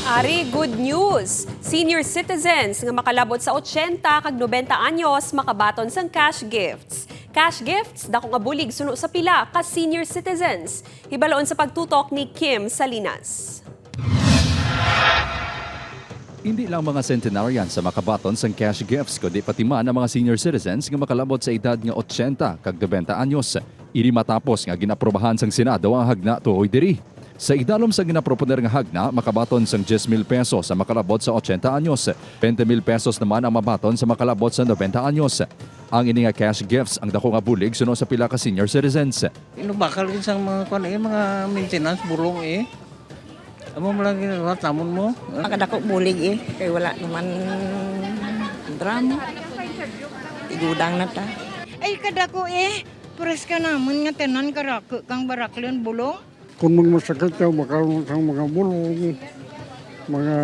Ari, good news! Senior citizens nga makalabot sa 80 kag 90 anyos makabaton sang cash gifts. Cash gifts dako nga bulig suno sa pila ka senior citizens. Hibaloon sa pagtutok ni Kim Salinas. Hindi lang mga centenarians sa makabaton sang cash gifts kundi pati man ang mga senior citizens nga makalabot sa edad nga 80 kag 90 anyos. Iri matapos nga ginaprobahan sang Senado ang hagna tuoy diri. Sa idalom sa ginaproponer nga hagna, makabaton sang 10,000 pesos sa makalabot sa 80 anyos. 20,000 pesos naman ang mabaton sa makalabot sa 90 anyos. Ang ini nga cash gifts ang dako nga bulig suno sa pila ka senior citizens. Inubakal rin sa mga mga maintenance bulong Amo mo lang ginagawa, tamon mo. Makadako bulig kay wala naman drama. Igudang na ta. Ay kadako pres ka naman nga tenan karako kang baraklon bulong. Kung magmasakit ka, makaroon sa mga bulong, mga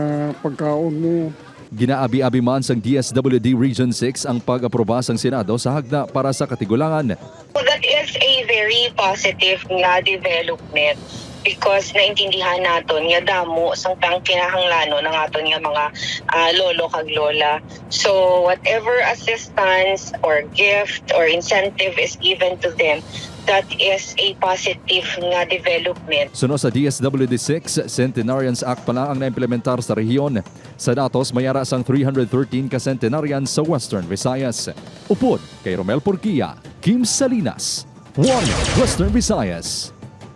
pagkaon mo. Ginaabi-abi man sang DSWD Region 6 ang pag-aproba sang Senado sa hagna para sa katigulangan. So that is a very positive nga development because naintindihan naton nga damo sang pang kinahanglanon ng aton nga mga lolo kag lola. So whatever assistance or gift or incentive is given to them, that is a positive nga development. Suno sa DSWD 6, Centenarians Act pa lang ang naimplementar sa rehiyon. Sa datos, mayara sang 313 ka centenarians sa Western Visayas. Upod kay Romel Porquia, Kim Salinas, Warrior, Western Visayas.